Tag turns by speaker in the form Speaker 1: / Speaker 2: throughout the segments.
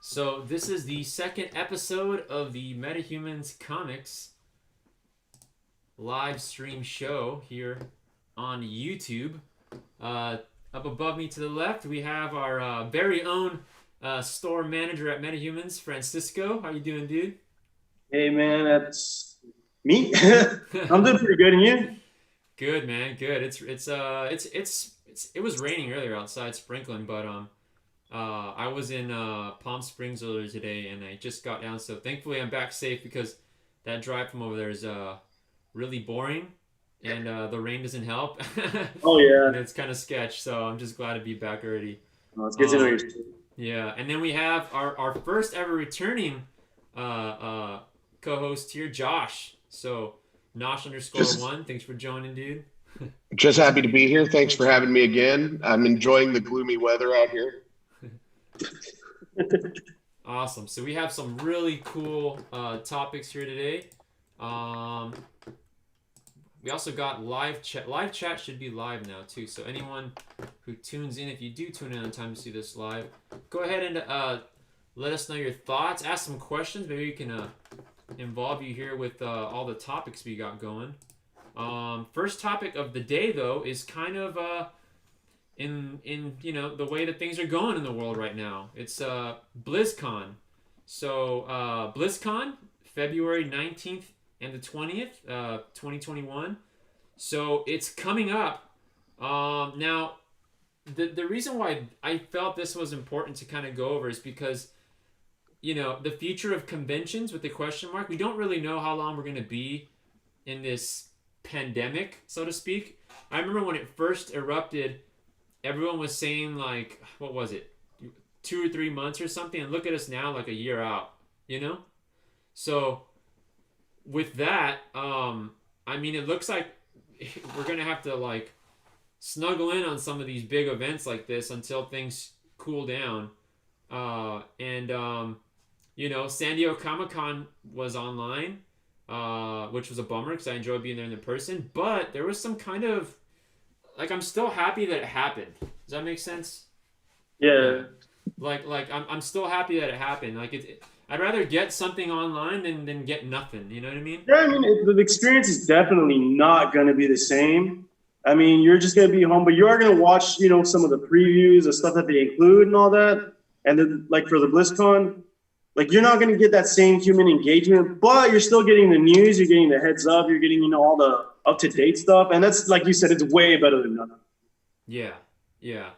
Speaker 1: So this is the second episode of the Metahumans Comics live stream show here on YouTube. Up above me to the left, we have our very own store manager at Metahumans, Francisco. How you doing, dude?
Speaker 2: Hey man, that's me. I'm doing pretty good, and you?
Speaker 1: Good, man. Good. It was raining earlier outside, sprinkling, but I was in Palm Springs earlier today, and I just got down. So thankfully, I'm back safe because that drive from over there is really boring, and the rain doesn't help.
Speaker 2: Oh yeah.
Speaker 1: And it's kind of sketch. So I'm just glad to be back already.
Speaker 2: It's good to know you're.
Speaker 1: Yeah, and then we have our first ever returning co-host here, Josh. So Nosh_1, thanks for joining, dude.
Speaker 3: Just happy to be here. Thanks for having me again. I'm enjoying the gloomy weather out here.
Speaker 1: Awesome. So we have some really cool topics here today. We also got live chat. Live chat should be live now too. So anyone who tunes in, if you do tune in on time to see this live, go ahead and let us know your thoughts. Ask some questions. Maybe we can involve you here with all the topics we got going. First topic of the day though is kind of in you know the way that things are going in the world right now. It's BLIZZCON. So BLIZZCON, February 19th and the 20th, 2021. So it's coming up. Now, the reason why I felt this was important to kind of go over is because, you know, the future of conventions with the question mark, we don't really know how long we're going to be in this pandemic, so to speak. I remember when it first erupted, everyone was saying like, what was it, 2 or 3 months or something, and look at us now, like a year out, you know. So with that, I mean, it looks like we're gonna have to like snuggle in on some of these big events like this until things cool down. You know, San Diego Comic-Con was online, which was a bummer because I enjoyed being there in person. But there was some kind of like, I'm still happy that it happened. Does that make sense?
Speaker 2: Yeah.
Speaker 1: Like I'm still happy that it happened. Like I'd rather get something online than get nothing. You know what I mean?
Speaker 2: Yeah, I mean, the experience is definitely not going to be the same. I mean, you're just going to be home, but you are going to watch, you know, some of the previews, the stuff that they include and all that. And then, like for the BlizzCon, like you're not going to get that same human engagement, but you're still getting the news, you're getting the heads up, you're getting, you know, all the up-to-date stuff. And that's, like you said, it's way better than nothing.
Speaker 1: Yeah, yeah.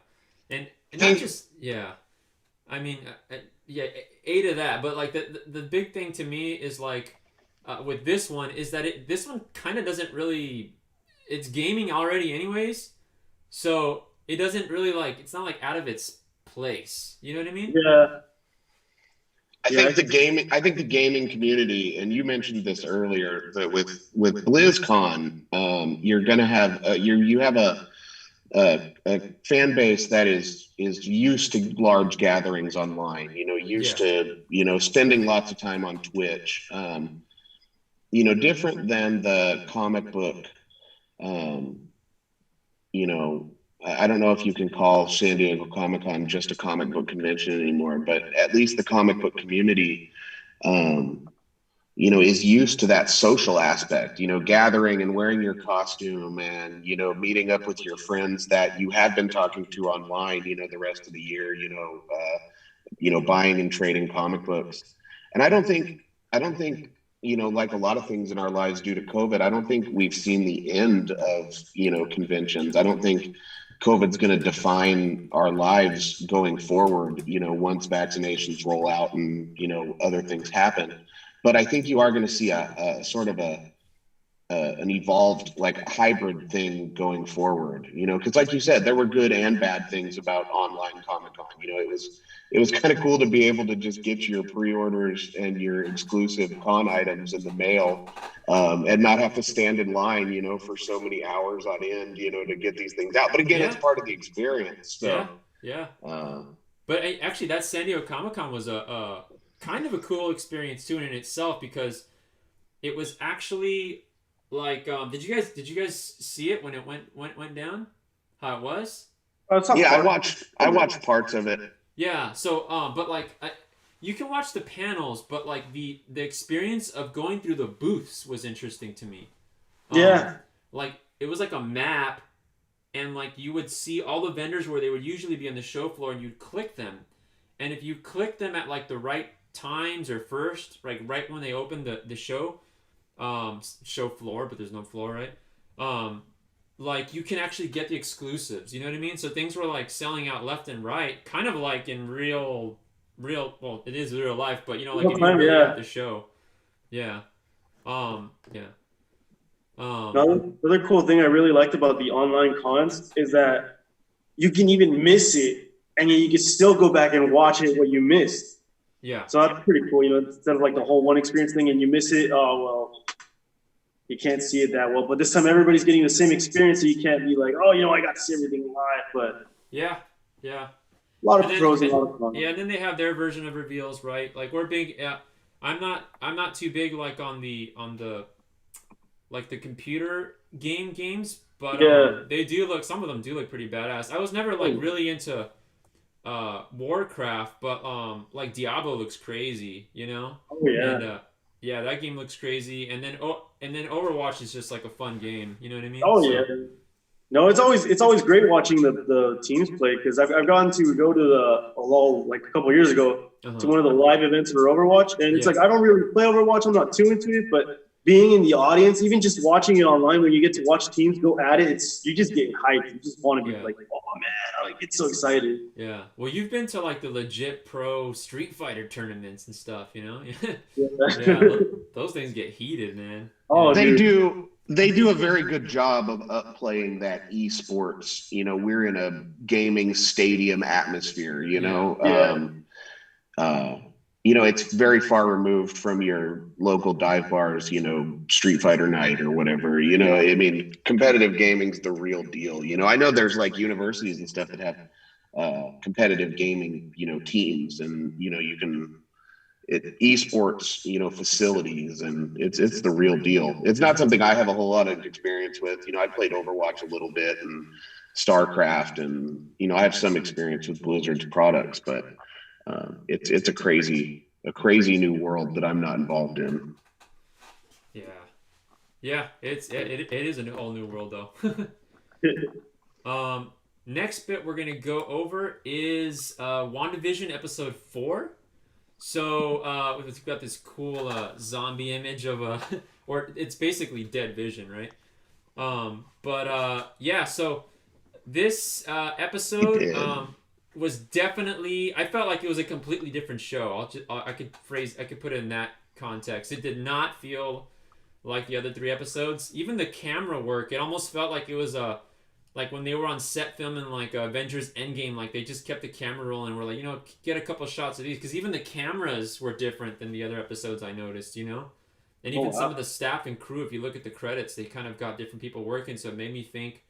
Speaker 1: And not just, yeah. I mean, yeah, A to that, but like the big thing to me is like with this one is that this one kind of doesn't really, it's gaming already anyways, so it doesn't really like, it's not like out of its place. You know what I mean?
Speaker 2: Yeah.
Speaker 3: I think the gaming community, and you mentioned this earlier, that with BlizzCon, you're gonna have you have a fan base that is used to large gatherings online, you know, used to, you know, spending lots of time on Twitch, you know, different than the comic book, you know, I don't know if you can call San Diego Comic-Con just a comic book convention anymore, but at least the comic book community, you know, is used to that social aspect, you know, gathering and wearing your costume and, you know, meeting up with your friends that you had been talking to online, you know, the rest of the year, you know, buying and trading comic books. And I don't think, you know, like a lot of things in our lives due to COVID, I don't think we've seen the end of, you know, conventions. I don't think COVID's going to define our lives going forward, you know, once vaccinations roll out and, you know, other things happen. But I think you are going to see a sort of an evolved like hybrid thing going forward, you know, because like you said, there were good and bad things about online Comic-Con. You know, it was kind of cool to be able to just get your pre-orders and your exclusive con items in the mail, and not have to stand in line, you know, for so many hours on end, you know, to get these things out. But again, it's part of the experience. So,
Speaker 1: yeah. But actually, that San Diego Comic-Con was a kind of a cool experience too in itself, because it was actually like, did you guys see it when it went down? How it was?
Speaker 3: Yeah, I watched parts of it.
Speaker 1: Yeah. So, but like, you can watch the panels, but like the experience of going through the booths was interesting to me.
Speaker 2: Yeah.
Speaker 1: Like it was like a map, and like you would see all the vendors where they would usually be on the show floor, and you'd click them, and if you click them at like the right times or first, like right when they open the show, show floor, but there's no floor, right? Like you can actually get the exclusives. You know what I mean? So things were like selling out left and right, kind of like in real. Well, it is real life, but you know, like if you're really at the show, yeah. Yeah.
Speaker 2: Another cool thing I really liked about the online cons is that you can even miss it, and you can still go back and watch it what you missed.
Speaker 1: Yeah.
Speaker 2: So that's pretty cool. You know, instead of like the whole one experience thing, and you miss it, oh well, you can't see it that well. But this time everybody's getting the same experience, so you can't be like, oh, you know, I got to see everything live. But
Speaker 1: yeah.
Speaker 2: a lot of pros, a lot of fun.
Speaker 1: Yeah, and then they have their version of reveals, right? Like we're big. Yeah, I'm not too big like on the like the computer games, but they do look. Some of them do look pretty badass. I was never like really into Warcraft, but like Diablo looks crazy, you know.
Speaker 2: Oh yeah.
Speaker 1: And yeah, that game looks crazy, and then Overwatch is just like a fun game, you know what I mean?
Speaker 2: Oh yeah. No, it's always great watching the teams play, because I've gotten to go to like a couple of years ago to one of the live events for Overwatch, and it's like I don't really play Overwatch. I'm not too into it, but being in the audience, even just watching it online, when you get to watch teams go at it, you just get hyped. You just want to be like, oh man, I get so excited.
Speaker 1: Yeah. Well, you've been to like the legit pro Street Fighter tournaments and stuff, you know? Yeah. Those things get heated, man.
Speaker 3: Oh, they do. They do a very good job of upplaying that esports. You know, we're in a gaming stadium atmosphere. You know, you know, it's very far removed from your local dive bars, you know, Street Fighter night or whatever. You know, I mean, competitive gaming's the real deal. You know, I know there's like universities and stuff that have competitive gaming, you know, teams, and you know, you can esports, you know, facilities, and it's the real deal. It's not something I have a whole lot of experience with. You know, I played Overwatch a little bit and StarCraft, and you know, I have some experience with Blizzard's products, but it's a crazy new world that I'm not involved in.
Speaker 1: Yeah, it is a whole new world though. Next bit we're gonna go over is WandaVision episode 4. So we've got this cool zombie image of or it's basically dead Vision, right? Yeah, so this episode was definitely, I felt like it was a completely different show. I could put it in that context. It did not feel like the other 3 episodes. Even the camera work, it almost felt like it was like when they were on set filming like Avengers Endgame, like they just kept the camera rolling and were like, you know, get a couple shots of these, because even the cameras were different than the other episodes, I noticed, you know. And even some of the staff and crew, if you look at the credits, they kind of got different people working, so it made me think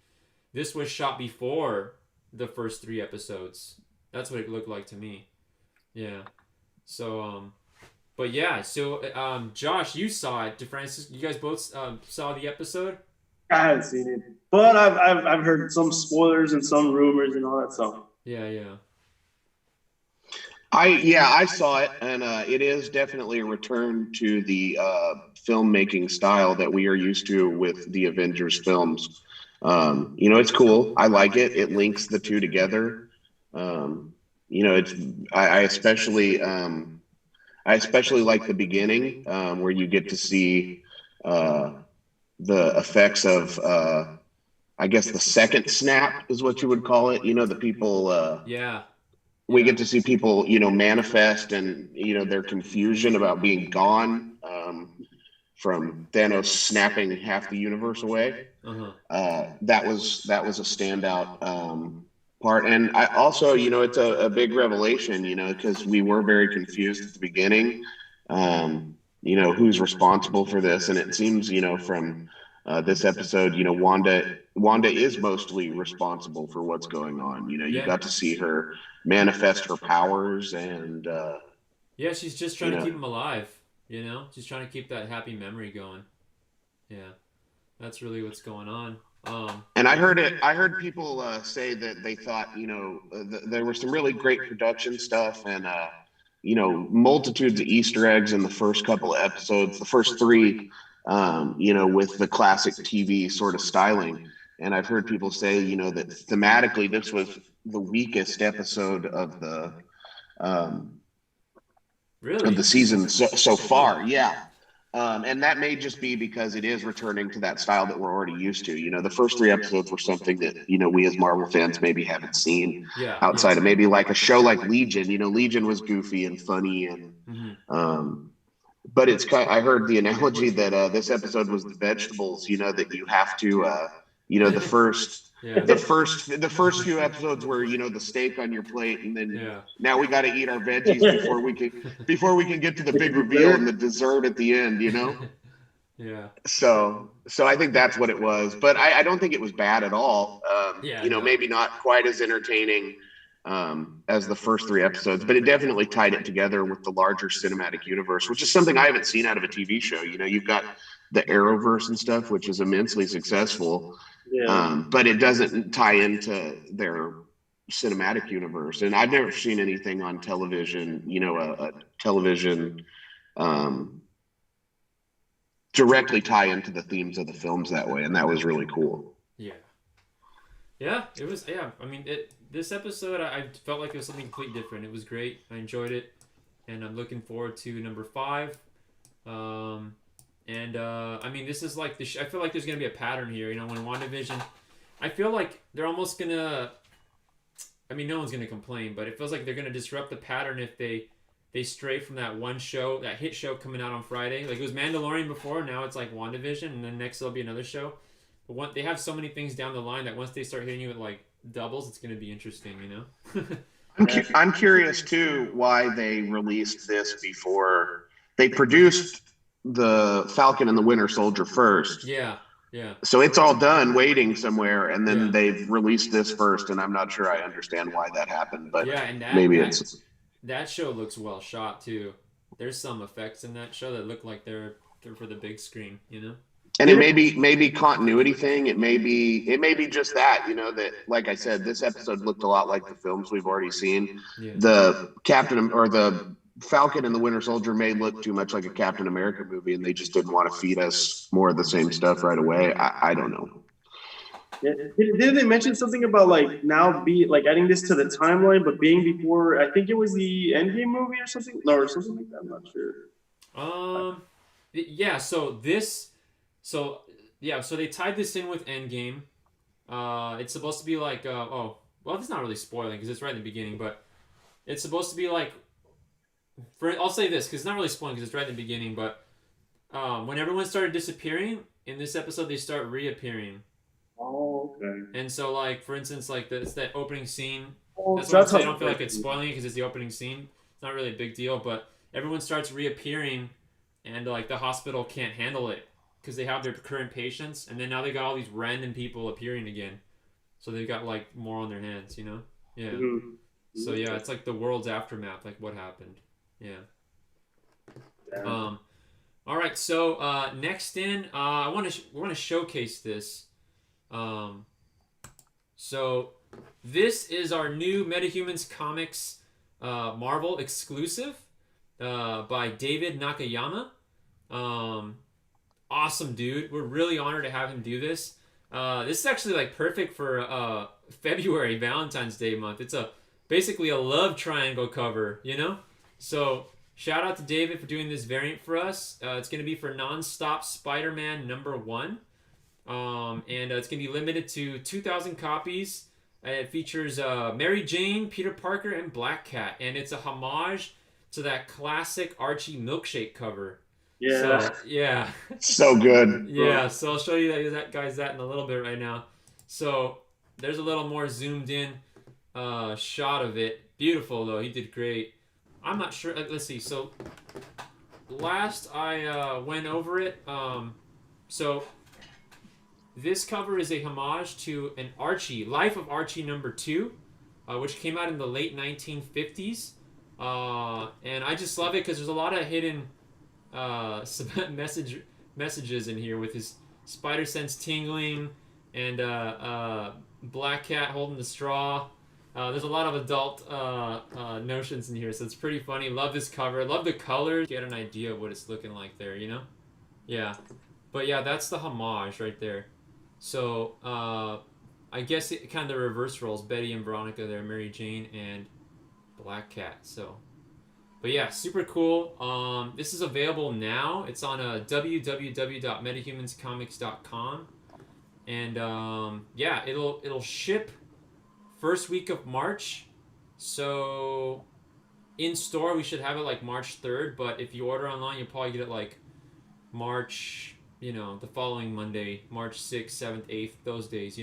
Speaker 1: this was shot before the first 3 episodes. That's what it looked like to me. Yeah. So but yeah, so Josh, you saw it. DeFrancis, you guys both saw the episode?
Speaker 2: I haven't seen it, but I've heard some spoilers and some rumors and all that stuff.
Speaker 1: Yeah.
Speaker 3: I saw it, and it is definitely a return to the filmmaking style that we are used to with the Avengers films. You know, it's cool. I like it. It links the two together. You know, I especially like the beginning, where you get to see the effects of I guess the second snap is what you would call it. You know, the people we get to see people, you know, manifest, and you know, their confusion about being gone from Thanos snapping half the universe away. That was a standout part. And I also, you know, it's a big revelation, you know, because we were very confused at the beginning, you know, who's responsible for this. And it seems, you know, from this episode, you know, Wanda is mostly responsible for what's going on. You know, you got to see her manifest her powers, and
Speaker 1: yeah, she's just trying to keep him alive. You know, she's trying to keep that happy memory going. Yeah, that's really what's going on.
Speaker 3: And I heard people say that they thought, you know, there was some really great production stuff, and multitudes of Easter eggs in the first couple of episodes, the first three, with the classic TV sort of styling. And I've heard people say, that thematically this was the weakest episode of the
Speaker 1: Really?
Speaker 3: season so far. Yeah. And that may just be because it is returning to that style that we're already used to. The first three episodes were something that, we as Marvel fans maybe haven't seen outside of maybe like a show like Legion. Legion was goofy and funny but it's kind I heard the analogy that this episode was the vegetables, that you have to the first few episodes were, the steak on your plate, and then now we got to eat our veggies before we can get to the big reveal and the dessert at the end,
Speaker 1: Yeah.
Speaker 3: So I think that's what it was, but I don't think it was bad at all. Maybe not quite as entertaining as the first three episodes, but it definitely tied it together with the larger cinematic universe, which is something I haven't seen out of a TV show. You've got the Arrowverse and stuff, which is immensely successful, but it doesn't tie into their cinematic universe. And I've never seen anything on television, a television directly tie into the themes of the films that way, and that was really cool.
Speaker 1: Yeah, it was. Yeah, I mean, this episode I felt like it was something completely different. It was great. I enjoyed it, and I'm looking forward to number 5. I mean, this is like I feel like there's gonna be a pattern here. When WandaVision, I feel like they're almost gonna. I mean, no one's gonna complain, but it feels like they're gonna disrupt the pattern if they stray from that one show, that hit show coming out on Friday. Like, it was Mandalorian before, now it's like WandaVision, and then next there'll be another show. But they have so many things down the line that once they start hitting you with like doubles, it's going to be interesting,
Speaker 3: I'm curious too why they released this before they produced the Falcon and the Winter Soldier first.
Speaker 1: Yeah.
Speaker 3: So it's all done waiting somewhere, and then they've released this first, and I'm not sure I understand why that happened, but
Speaker 1: that show looks well shot too. There's some effects in that show that look like they're for the big screen,
Speaker 3: And it may be continuity thing. It may be just that, that, like I said, this episode looked a lot like the films we've already seen.
Speaker 1: Yeah.
Speaker 3: The the Falcon and the Winter Soldier may look too much like a Captain America movie, and they just didn't want to feed us more of the same stuff right away. I don't know.
Speaker 2: Yeah. Didn't they mention something about adding this to the timeline, but being before? I think it was the Endgame movie or something. No, or something like that. I'm not sure.
Speaker 1: Yeah. So they tied this in with Endgame. It's supposed to be like, it's not really spoiling because it's right in the beginning, but it's supposed to be like, I'll say this because it's not really spoiling because it's right in the beginning, but when everyone started disappearing in this episode, they start reappearing.
Speaker 2: Oh, okay.
Speaker 1: And so, like, for instance, like it's that opening scene.
Speaker 2: Oh,
Speaker 1: that's why I don't feel like it's spoiling it because it's the opening scene. It's not really a big deal, but everyone starts reappearing, and like the hospital can't handle it because they have their current patients, and then now they got all these random people appearing again, so they've got like more on their hands, Yeah.
Speaker 2: Mm-hmm.
Speaker 1: So yeah, it's like the world's aftermath, like what happened. Yeah. All right. So next in, I want to showcase this. So this is our new Metahumans Comics Marvel exclusive by David Nakayama. Awesome dude. We're really honored to have him do this. This is actually like perfect for February, Valentine's Day month. It's basically a love triangle cover, So shout out to David for doing this variant for us. It's going to be for Nonstop Spider-Man #1. And it's going to be limited to 2,000 copies. It features Mary Jane, Peter Parker, and Black Cat. And it's a homage to that classic Archie milkshake cover.
Speaker 2: Yeah.
Speaker 1: So, yeah.
Speaker 3: So good.
Speaker 1: Yeah, so I'll show you that in a little bit right now. So there's a little more zoomed in shot of it. Beautiful, though. He did great. I'm not sure. Let's see. So last I went over it. So this cover is a homage to an Archie, Life of Archie #2, which came out in the late 1950s. And I just love it because there's a lot of hidden messages in here with his spider sense tingling and Black Cat holding the straw. There's a lot of adult notions in here, so it's pretty funny. Love this cover. Love the colors. Get an idea of what it's looking like there, you know? Yeah. But yeah, that's the homage right there. So, I guess it kind of the reverse roles. Betty and Veronica there, Mary Jane and Black Cat. So, but yeah, super cool. This is available now. It's on www.metahumanscomics.com. And yeah, it'll ship first week of March. So in store we should have it like March 3rd, but if you order online you'll probably get it like March, the following Monday, March 6th, 7th, 8th, those days,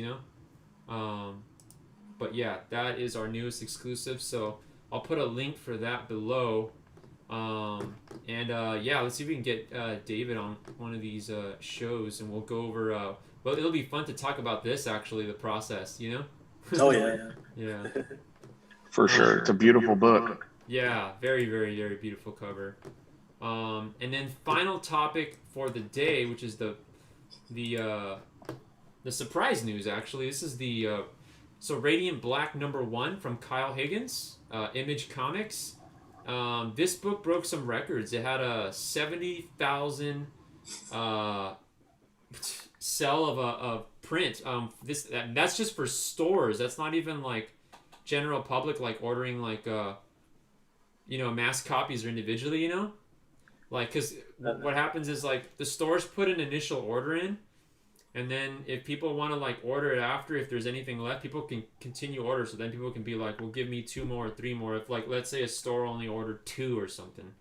Speaker 1: But yeah, that is our newest exclusive, so I'll put a link for that below. Yeah, let's see if we can get David on one of these shows, and we'll go over. Well, it'll be fun to talk about this actually, the process.
Speaker 2: Oh yeah.
Speaker 1: Yeah.
Speaker 3: For sure, it's a beautiful book.
Speaker 1: Yeah, very, very, very beautiful cover. And then final topic for the day, which is the surprise news. Actually, this is the so Radiant Black #1 from Kyle Higgins, Image Comics. This book broke some records. It had a 70,000 sell of a print. That's just for stores. That's not even like general public, like ordering like mass copies or individually. Like, because what happens is like the stores put an initial order in, and then if people want to like order it after, if there's anything left, people can continue order. So then people can be like, well, give me 2 more or 3 more. If like, let's say a store only ordered 2 or something,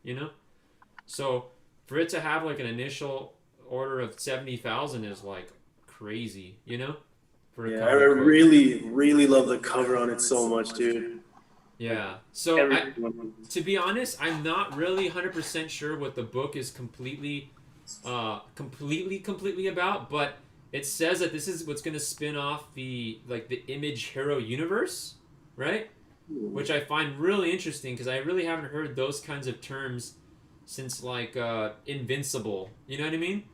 Speaker 1: So for it to have like an initial order of 70,000 is like crazy, For a
Speaker 2: I really, really love the cover on it so much, dude.
Speaker 1: Yeah. So to be honest, I'm not really 100% sure what the book is completely about, but it says that this is what's going to spin off the Image hero universe, right? Which I find really interesting because I really haven't heard those kinds of terms since like Invincible. You know what I mean?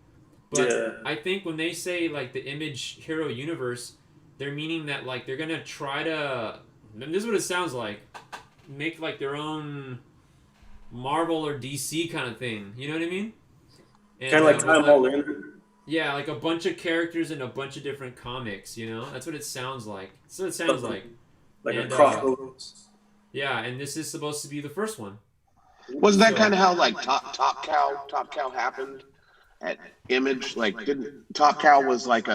Speaker 1: But yeah. I think when they say like the Image hero universe, they're meaning that like they're going to try to, and this is what it sounds like, make like their own Marvel or DC kind of thing. You know what I mean?
Speaker 2: Kind of like Time Holland.
Speaker 1: Yeah, like a bunch of characters in a bunch of different comics, That's what it sounds like. That's what it sounds like.
Speaker 2: Like a crossover.
Speaker 1: Yeah, and this is supposed to be the first one.
Speaker 3: Wasn't that kind of how like Top Cow happened at Image? Like, didn't Top Cow was like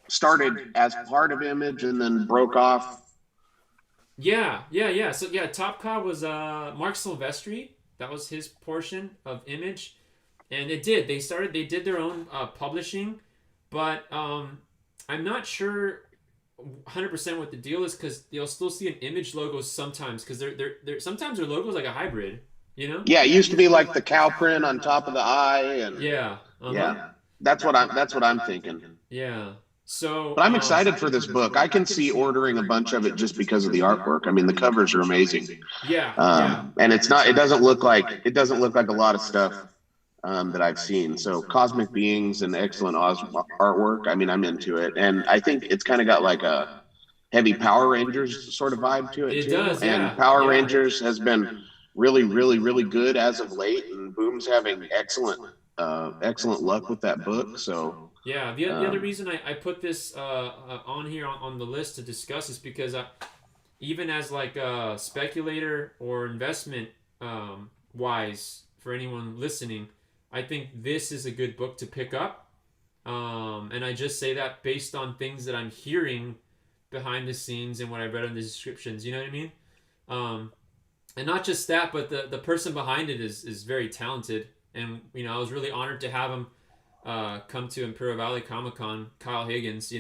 Speaker 3: started as part of Image and then broke off?
Speaker 1: Yeah. So yeah, Top Cow was Mark Silvestri. That was his portion of Image. And they did their own publishing, but I'm not sure 100% what the deal is, because you'll still see an Image logo sometimes, because they're sometimes their logo's like a hybrid,
Speaker 3: Yeah, it used to be like the cow print on top of the eye, and
Speaker 1: yeah,
Speaker 3: yeah, that's what I'm thinking.
Speaker 1: Yeah. So,
Speaker 3: but I'm excited for this book. I can see ordering a bunch of it just because of the artwork. I mean, the covers are amazing.
Speaker 1: Yeah.
Speaker 3: And it doesn't look like a lot of stuff that I've seen. So Cosmic Beings and excellent artwork. I mean, I'm into it. And I think it's kind of got like a heavy Power Rangers sort of vibe to it.
Speaker 1: It
Speaker 3: too.
Speaker 1: does, yeah.
Speaker 3: And Power Rangers has been really, really, really good as of late. And Boom's having excellent luck with that book. So
Speaker 1: yeah, the other reason I put this on here on the list to discuss is because even as like a speculator or investment wise, for anyone listening, I think this is a good book to pick up. And I just say that based on things that I'm hearing behind the scenes and what I read in the descriptions, you know what I mean? And not just that, but the person behind it is very talented. And, I was really honored to have him come to Imperial Valley Comic-Con, Kyle Higgins,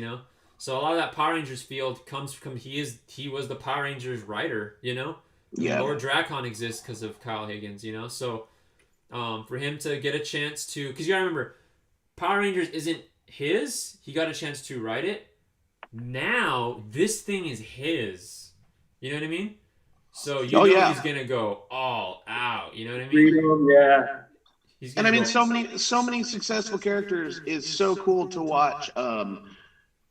Speaker 1: So a lot of that Power Rangers field comes from, he was the Power Rangers writer, Yeah. Lord Dracon exists because of Kyle Higgins, So for him to get a chance to, because you gotta remember, Power Rangers isn't his. He got a chance to write it. Now this thing is his. You know what I mean? So he's gonna go all out. You know what I mean?
Speaker 2: Freedom, yeah.
Speaker 3: And I mean, so many successful characters is so cool to watch.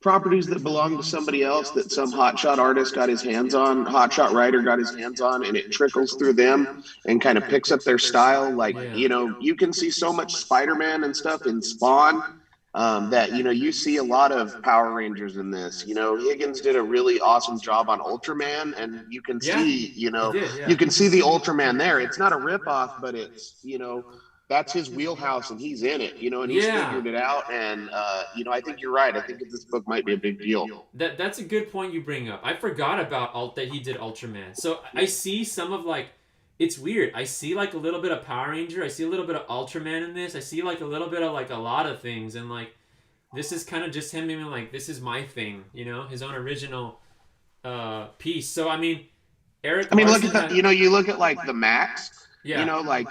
Speaker 3: properties that belong to somebody else that some hotshot artist got his hands on, hotshot writer got his hands on, and it trickles through them and kind of picks up their style. Like, you know, you can see so much Spider-Man and stuff in Spawn that, you know, you see a lot of Power Rangers in this. You know, Higgins did a really awesome job on Ultraman, and you can see, you know, you can see the Ultraman there. It's not a ripoff, but it's, you know, that's his wheelhouse and he's in it, you know, and he's figured it out. And, you know, I think you're right. I think this book might be a big deal.
Speaker 1: That's a good point you bring up. I forgot about that he did Ultraman. So I see some of like, it's weird. I see like a little bit of Power Ranger. I see a little bit of Ultraman in this. I see like a little bit of like a lot of things. And like, this is kind of just him being like, this is my thing, you know, his own original piece. So, I mean, Eric.
Speaker 3: I mean, look at that. You know, you look at like the Max, you know, like,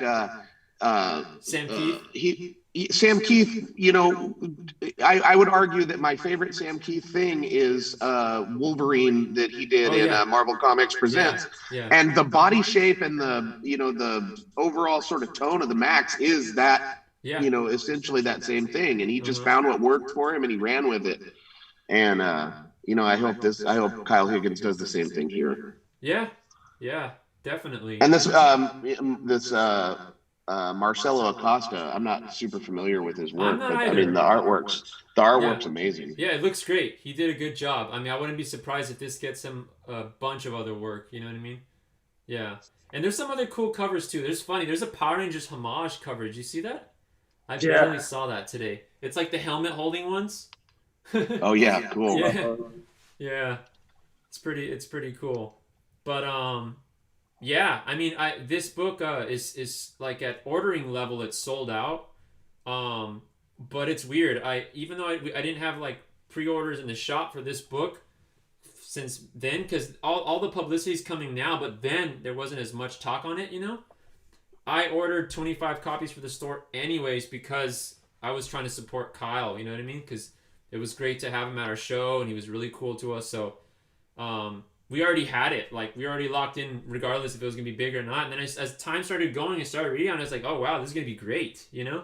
Speaker 1: Sam Keith.
Speaker 3: Sam Keith, you know, I would argue that my favorite Sam Keith thing is Wolverine that he did in Marvel Comics Presents. And the body shape and the, you know, the overall sort of tone of the Max is that, you know, essentially that same thing. And he just found what worked for him and he ran with it. And, you know, I hope Kyle Higgins does the same thing here.
Speaker 1: Yeah, definitely.
Speaker 3: And this Marcelo Acosta, I'm not super familiar with his work, but I mean the artwork's amazing.
Speaker 1: Yeah, it looks great. He did a good job. I mean, I wouldn't be surprised if this gets him a bunch of other work, you know what I mean? Yeah. And there's some other cool covers too. There's a Power Rangers homage cover. Did you see that? I barely saw that today. It's like the helmet holding ones.
Speaker 3: Oh yeah, cool.
Speaker 1: Yeah. It's pretty cool. But yeah, I mean, this book is like at ordering level, it's sold out. But it's weird. Even though I didn't have like pre-orders in the shop for this book since then, because all the publicity's coming now, but then there wasn't as much talk on it, you know. I ordered 25 copies for the store anyways because I was trying to support Kyle, you know what I mean? Because it was great to have him at our show and he was really cool to us. So we already had it. Like, we already locked in regardless if it was going to be big or not. And then as time started going and started reading on it, I was like, oh, wow, this is going to be great, you know?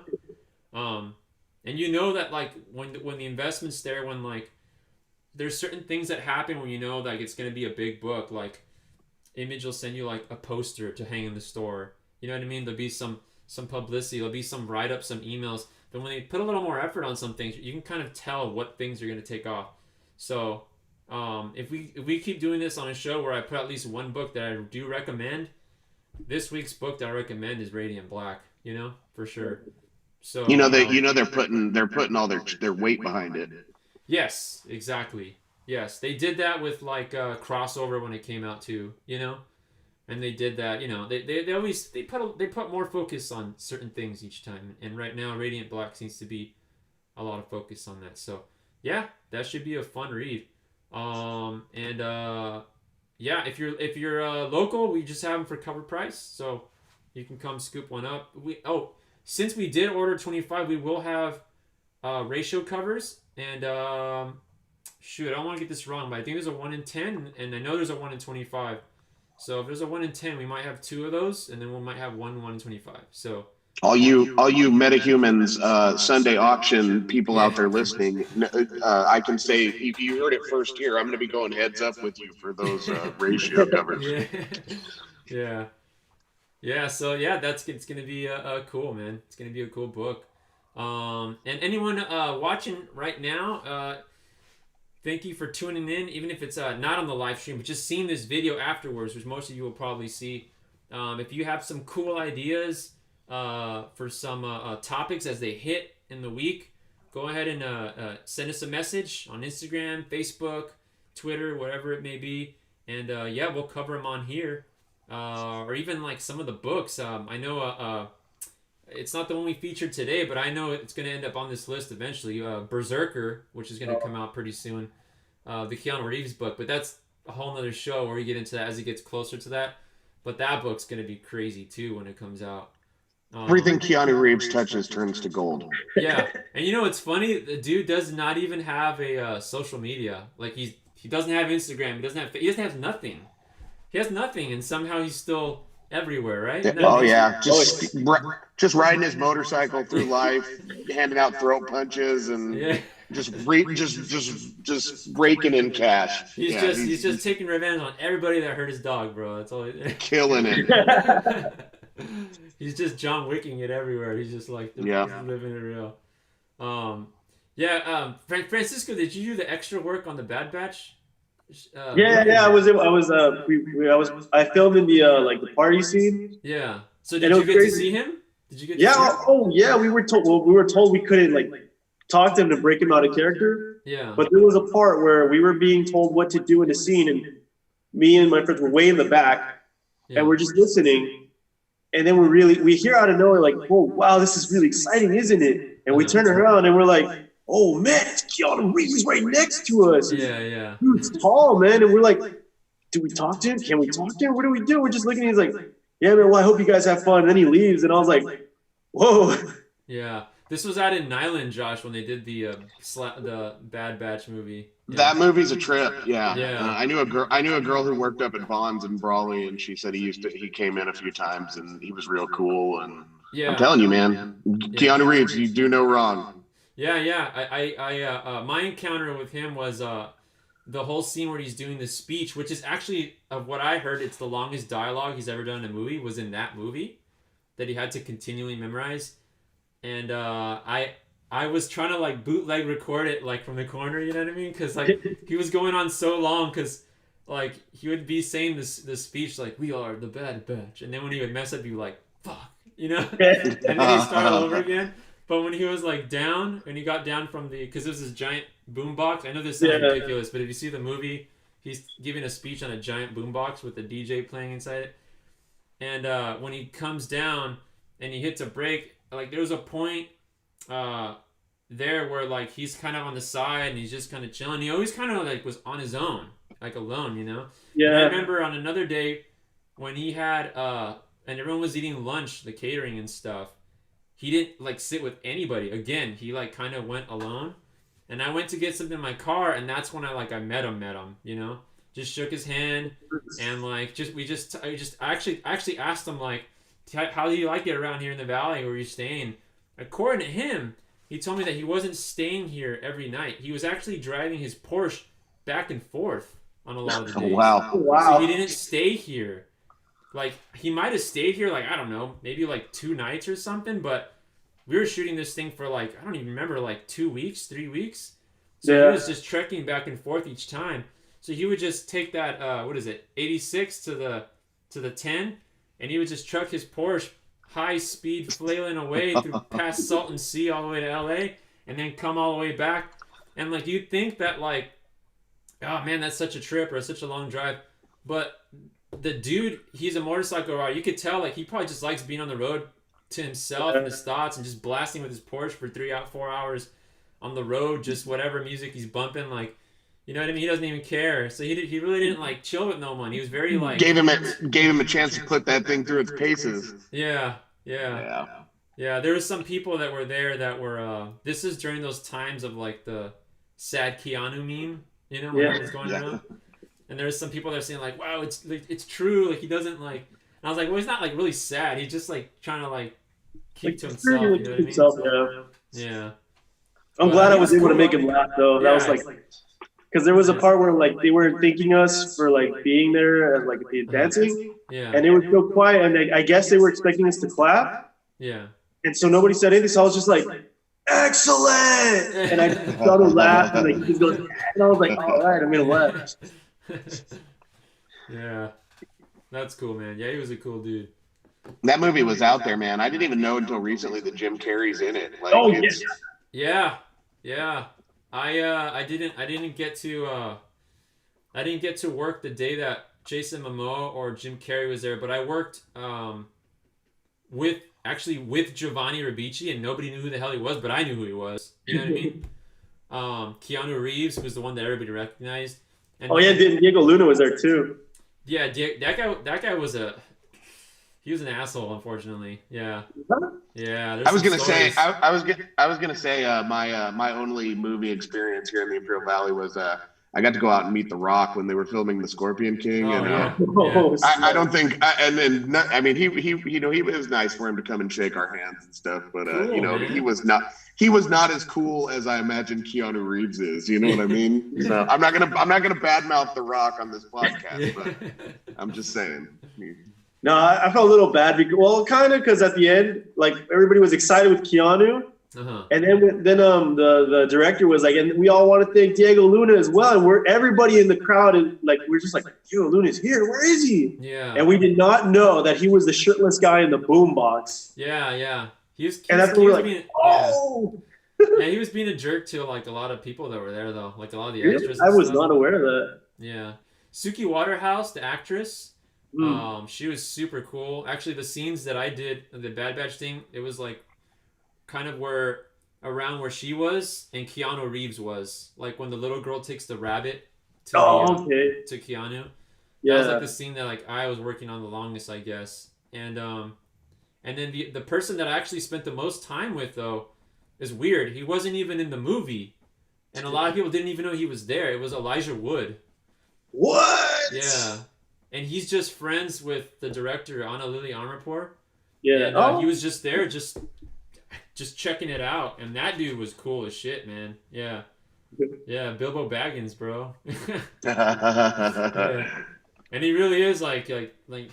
Speaker 1: And you know that, like, when the investment's there, when, like, there's certain things that happen when you know, like, it's going to be a big book. Like, Image will send you, like, a poster to hang in the store. You know what I mean? There'll be some publicity. There'll be some write-ups, some emails. But when they put a little more effort on some things, you can kind of tell what things are going to take off. So if we keep doing this on a show where I put at least one book that I do recommend, this week's book that I recommend is Radiant Black, you know, for sure. So they're putting all their weight behind it. Yes, exactly. Yes, they did that with like Crossover when it came out too, you know. And they did that, you know. They put more focus on certain things each time, and right now Radiant Black seems to be a lot of focus on that. So yeah, that should be a fun read. Yeah, if you're local, we just have them for cover price, so you can come scoop one up. Since we did order 25, we will have ratio covers, and shoot, I don't want to get this wrong, but I think there's a 1 in 10, and I know there's a 1 in 25. So if there's a 1 in 10, we might have 2 of those, and then we might have 1 in 25. So
Speaker 3: all you Metahumans Sunday auction people out there listening, I can say you heard it first here. I'm going to be going heads up with you for those ratio covers.
Speaker 1: Yeah. So yeah, it's going to be cool, man. It's going to be a cool book. And anyone watching right now, thank you for tuning in, even if it's not on the live stream, but just seeing this video afterwards, which most of you will probably see. If you have some cool ideas for some topics as they hit in the week, go ahead and send us a message on Instagram, Facebook, Twitter, whatever it may be. And yeah, we'll cover them on here. Or even like some of the books. I know it's not the one we featured today, but I know it's going to end up on this list eventually. Berserker, which is going to come out pretty soon. The Keanu Reeves book, but that's a whole nother show where we get into that as it gets closer to that. But that book's going to be crazy too when it comes out.
Speaker 3: Everything Keanu Reeves touches turns to gold.
Speaker 1: Yeah, and you know what's funny? The dude does not even have a social media. Like he doesn't have Instagram. He doesn't have nothing. He has nothing, and somehow he's still everywhere, right?
Speaker 3: Yeah.
Speaker 1: Isn't that
Speaker 3: Oh
Speaker 1: amazing?
Speaker 3: yeah, just riding his motorcycle through life, handing out throat punches and
Speaker 1: Yeah.
Speaker 3: just raking in cash.
Speaker 1: He's
Speaker 3: Yeah,
Speaker 1: just taking revenge on everybody that hurt his dog, bro. That's all.
Speaker 3: killing it.
Speaker 1: He's just John Wicking it everywhere. He's just like
Speaker 3: Yeah.
Speaker 1: living it real. Francisco, did you do the extra work on the Bad Batch?
Speaker 2: Yeah. I filmed in the like the party scene.
Speaker 1: Yeah. So did
Speaker 2: And it
Speaker 1: you
Speaker 2: was
Speaker 1: get to
Speaker 2: crazy.
Speaker 1: see him? Did you get to
Speaker 2: Yeah.
Speaker 1: see him?
Speaker 2: Oh yeah. We were told we couldn't like talk to him to break him out of character.
Speaker 1: Yeah.
Speaker 2: But there was a part where we were being told what to do in the scene, and me and my friends were way in the back,
Speaker 1: Yeah.
Speaker 2: and we're just listening. And then we hear out of nowhere like, "Whoa, wow, this is really exciting, isn't it?" And we turn around and we're like, "Oh man, it's Keanu Reeves right next to us."
Speaker 1: Yeah.
Speaker 2: Dude's tall, man, and we're like, "Do we talk to him? Can we talk to him? What do we do?" We're just looking. He's like, "Yeah, man. Well, I hope you guys have fun." And then he leaves, and I was like, "Whoa."
Speaker 1: Yeah. This was out in Nyland, Josh, when they did the Bad Batch movie. Yeah.
Speaker 3: That movie's a trip. Yeah.
Speaker 1: Yeah.
Speaker 3: I knew a girl who worked up at Vaughn's in Brawley, and she said he came in a few times and he was real cool. And
Speaker 1: Yeah.
Speaker 3: I'm telling you, man, Keanu Reeves, you do no wrong.
Speaker 1: Yeah. My encounter with him was the whole scene where he's doing the speech, which is actually, of what I heard, it's the longest dialogue he's ever done in a movie, was in that movie that he had to continually memorize. And I was trying to like bootleg record it like from the corner, you know what I mean? Because like he was going on so long, because like he would be saying this speech like, "We are the Bad Batch," and then when he would mess up, he'd be like, "Fuck," you know, and then he'd start all over again. But when he was like down, and he got down from because it was this giant boombox. I know this sounds ridiculous, but if you see the movie, he's giving a speech on a giant boombox with the DJ playing inside it. And when he comes down and he hits a break, like there was a point there where like he's kind of on the side and he's just kind of chilling. He always kind of like was on his own, like alone, you know.
Speaker 2: Yeah.
Speaker 1: And I remember on another day when he had and everyone was eating lunch, the catering and stuff. He didn't like sit with anybody. Again, he like kind of went alone. And I went to get something in my car, and that's when I met him, you know. Just shook his hand, and like I actually asked him like, "How do you like it around here in the valley where you're staying?" According to him, he told me that he wasn't staying here every night. He was actually driving his Porsche back and forth on a lot of the days.
Speaker 3: Wow.
Speaker 1: So he didn't stay here. Like, he might have stayed here, like, I don't know, maybe like 2 nights or something, but we were shooting this thing for like, I don't even remember, like 2 weeks, 3 weeks. So he was just trekking back and forth each time. So he would just take that, 86 to the 10, and he would just truck his Porsche high speed flailing away through past Salton Sea all the way to LA, and then come all the way back. And like, you'd think that like, oh man, that's such a trip or such a long drive. But the dude, he's a motorcycle rider. You could tell like he probably just likes being on the road to himself and his thoughts, and just blasting with his Porsche for 4 hours on the road, just whatever music he's bumping, like, you know what I mean? He doesn't even care. So he really didn't like chill with no one. He was very like
Speaker 3: Gave him a chance to put that thing through its paces.
Speaker 1: Yeah. There was some people that were there that were this is during those times of like the sad Keanu meme, you know, when it was going around. And there's some people that are saying like, wow, it's true, like he doesn't like, and I was like, well, he's not like really sad, he's just like trying to like keep to himself, you know what I mean? Yeah.
Speaker 2: I'm glad I was able to make him laugh though. That was like, because there was a part where like they were thanking us for like being there and like dancing, and it was so quiet, and I guess they were expecting us to clap.
Speaker 1: Yeah.
Speaker 2: And so nobody said anything, so I was just like, excellent, and I started laughing, like he just goes, and I was like, all right, I'm gonna laugh.
Speaker 1: Yeah, that's cool, man. Yeah, he was a cool dude.
Speaker 3: That movie was out there, man. I didn't even know until recently that Jim Carrey's in it. Like,
Speaker 1: Yeah. I didn't get to work the day that Jason Momoa or Jim Carrey was there, but I worked with Giovanni Ribisi, and nobody knew who the hell he was, but I knew who he was. You know what I mean? Keanu Reeves was the one that everybody recognized. And
Speaker 2: Diego Luna was there too.
Speaker 1: Yeah, that guy was he was an asshole, unfortunately. Yeah. Yeah.
Speaker 3: I was gonna say my only movie experience here in the Imperial Valley was I got to go out and meet The Rock when they were filming The Scorpion King,
Speaker 1: Oh,
Speaker 3: and
Speaker 1: yeah.
Speaker 2: Oh,
Speaker 3: I don't think, and then I mean he it was nice for him to come and shake our hands and stuff, but
Speaker 1: Cool, man.
Speaker 3: he was not as cool as I imagine Keanu Reeves is. You know what I mean? So I'm not gonna badmouth The Rock on this podcast, but I'm just saying.
Speaker 2: No, I felt a little bad because, well, kind of, because at the end, like, everybody was excited with Keanu,
Speaker 1: Uh-huh.
Speaker 2: and then the director was like, and we all want to thank Diego Luna as well, and everybody in the crowd, and like, we're just like, Diego Luna's here, where is he?
Speaker 1: Yeah.
Speaker 2: And we did not know that he was the shirtless guy in the boombox.
Speaker 1: Yeah. He was
Speaker 2: Like,
Speaker 1: being,
Speaker 2: oh.
Speaker 1: yeah, he was being a jerk to like a lot of people that were there though, like a lot of the extras.
Speaker 2: I
Speaker 1: and
Speaker 2: was
Speaker 1: stuff.
Speaker 2: not aware of that.
Speaker 1: Yeah, Suki Waterhouse, the actress, she was super cool. Actually, the scenes that I did, the Bad Batch thing, it was like kind of around where she was and Keanu Reeves was. Like when the little girl takes the rabbit to to Keanu.
Speaker 2: Yeah,
Speaker 1: that was like the scene that like I was working on the longest, I guess. And then the person that I actually spent the most time with though is weird. He wasn't even in the movie, and a lot of people didn't even know he was there. It was Elijah Wood.
Speaker 2: What?
Speaker 1: Yeah, and he's just friends with the director Anna Lily Amarpour.
Speaker 2: Yeah.
Speaker 1: And, he was just there, just checking it out, and that dude was cool as shit, man. Yeah, Bilbo Baggins, bro. Yeah. And he really is like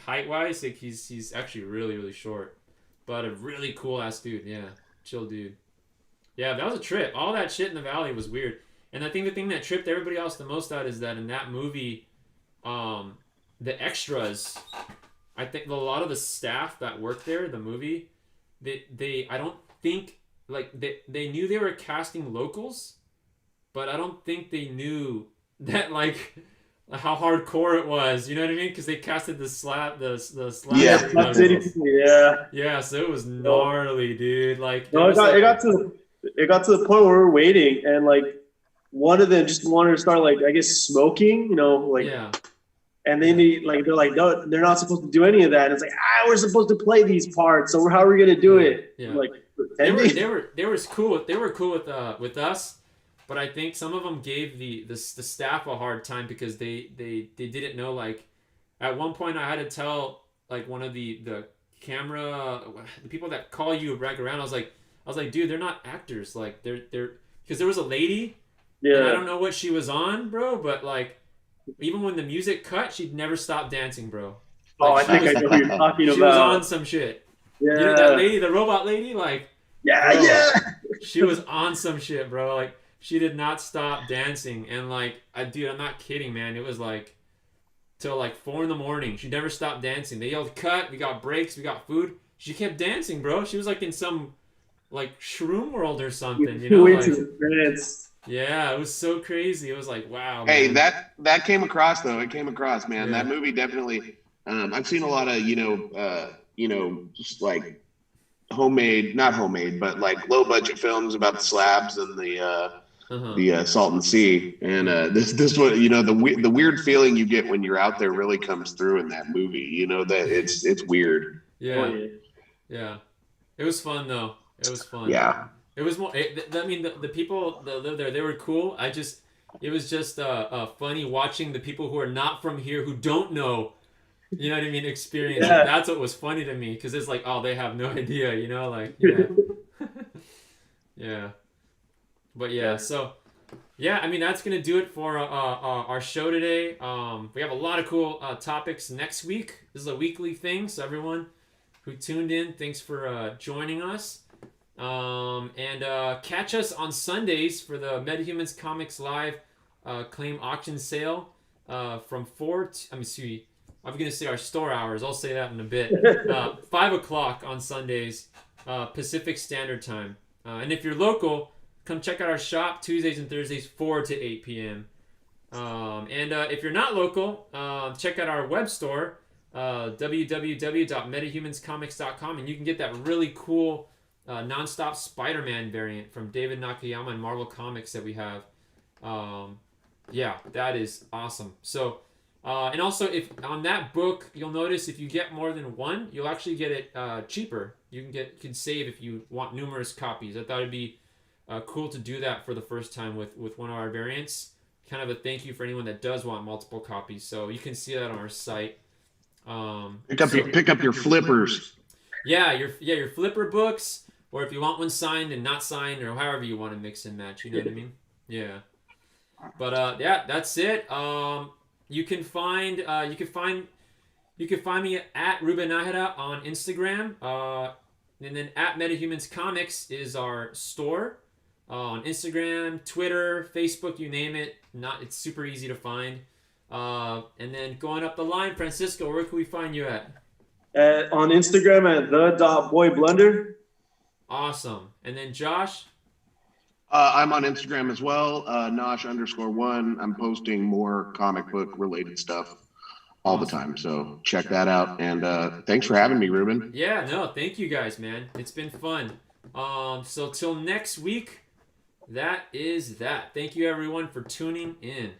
Speaker 1: height wise, like he's actually really really short, but a really cool ass dude. Yeah, chill dude. Yeah, that was a trip. All that shit in the valley was weird, and I think the thing that tripped everybody else the most out is that in that movie, the extras, I think a lot of the staff that worked there, the movie, they I don't think like they knew they were casting locals, but I don't think they knew that like how hardcore it was. You know what I mean? Because they casted the slap.
Speaker 3: Yeah.
Speaker 2: Yeah.
Speaker 1: So it was gnarly, dude. Like
Speaker 2: no, it got to the point where we were waiting, and like one of them just wanted to start like I guess smoking, you know, like
Speaker 1: yeah.
Speaker 2: And then they're like, no, they're not supposed to do any of that. And it's like, we're supposed to play these parts, so how are we gonna do it?
Speaker 1: Yeah.
Speaker 2: Like
Speaker 1: they were cool. They were cool with us, but I think some of them gave the staff a hard time because they didn't know. Like at one point, I had to tell like one of the camera, the people that call you back around. I was like, dude, they're not actors. Like they're because there was a lady.
Speaker 2: Yeah.
Speaker 1: And I don't know what she was on, bro, but like. Even when the music cut, she'd never stop dancing, bro.
Speaker 2: Like, I think I know what you're talking about.
Speaker 1: She was on some shit.
Speaker 2: Yeah.
Speaker 1: You know that lady, the robot lady? Like,
Speaker 2: yeah.
Speaker 1: She was on some shit, bro. Like, she did not stop dancing. And, like, dude, I'm not kidding, man. It was, like, till, like, 4 a.m. She never stopped dancing. They yelled, cut. We got breaks. We got food. She kept dancing, bro. She was, like, in some, like, shroom world or something, you know? Like, yeah, it was so crazy. It was like, wow.
Speaker 3: Hey,
Speaker 1: man.
Speaker 3: that came across though. It came across, man.
Speaker 1: Yeah.
Speaker 3: That movie definitely. I've seen a lot of just like not homemade, but like low budget films about the slabs and the Salton Sea. And this one, the weird feeling you get when you're out there really comes through in that movie. You know that it's weird.
Speaker 1: Yeah, yeah. It was fun though. It was fun.
Speaker 3: Yeah.
Speaker 1: It was more. I mean, the people that live there, they were cool. It was just funny watching the people who are not from here, who don't know, you know what I mean, experience.
Speaker 2: Yeah.
Speaker 1: That's what was funny to me, because it's like, oh, they have no idea, you know, like, yeah. Yeah. But yeah, so, yeah, I mean, that's going to do it for our show today. We have a lot of cool topics next week. This is a weekly thing, so everyone who tuned in, thanks for joining us. And catch us on Sundays for the Metahumans Comics Live claim auction sale from 4 to, I'm going to say our store hours. I'll say that in a bit. 5 o'clock on Sundays, Pacific Standard Time. And if you're local, come check out our shop Tuesdays and Thursdays, 4 to 8 p.m. And if you're not local, check out our web store, www.metahumanscomics.com, and you can get that really cool non-stop Spider-Man variant from David Nakayama and Marvel Comics that we have. Yeah, that is awesome. So, and also if on that book, you'll notice if you get more than one, you'll actually get it cheaper. You can save if you want numerous copies. I thought it'd be cool to do that for the first time with one of our variants. kind of a thank you for anyone that does want multiple copies. So you can see that on our site.
Speaker 3: Pick up your flippers.
Speaker 1: Yeah, your flipper books, or if you want one signed and not signed, or however you want to mix and match. You know what I mean? Yeah. But yeah, that's it. You can find me at Ruben Nahara on Instagram. And then at Metahumans Comics is our store. On Instagram, Twitter, Facebook, you name it. It's super easy to find. And then going up the line, Francisco, where can we find you at?
Speaker 2: On Instagram at the.boyblunder.
Speaker 1: Awesome. And then Josh?
Speaker 3: I'm on Instagram as well, Nosh_1. I'm posting more comic book related stuff all the time. So check that out. And thanks for having me, Ruben.
Speaker 1: Yeah, no, thank you guys, man. It's been fun. So till next week, that is that. Thank you everyone for tuning in.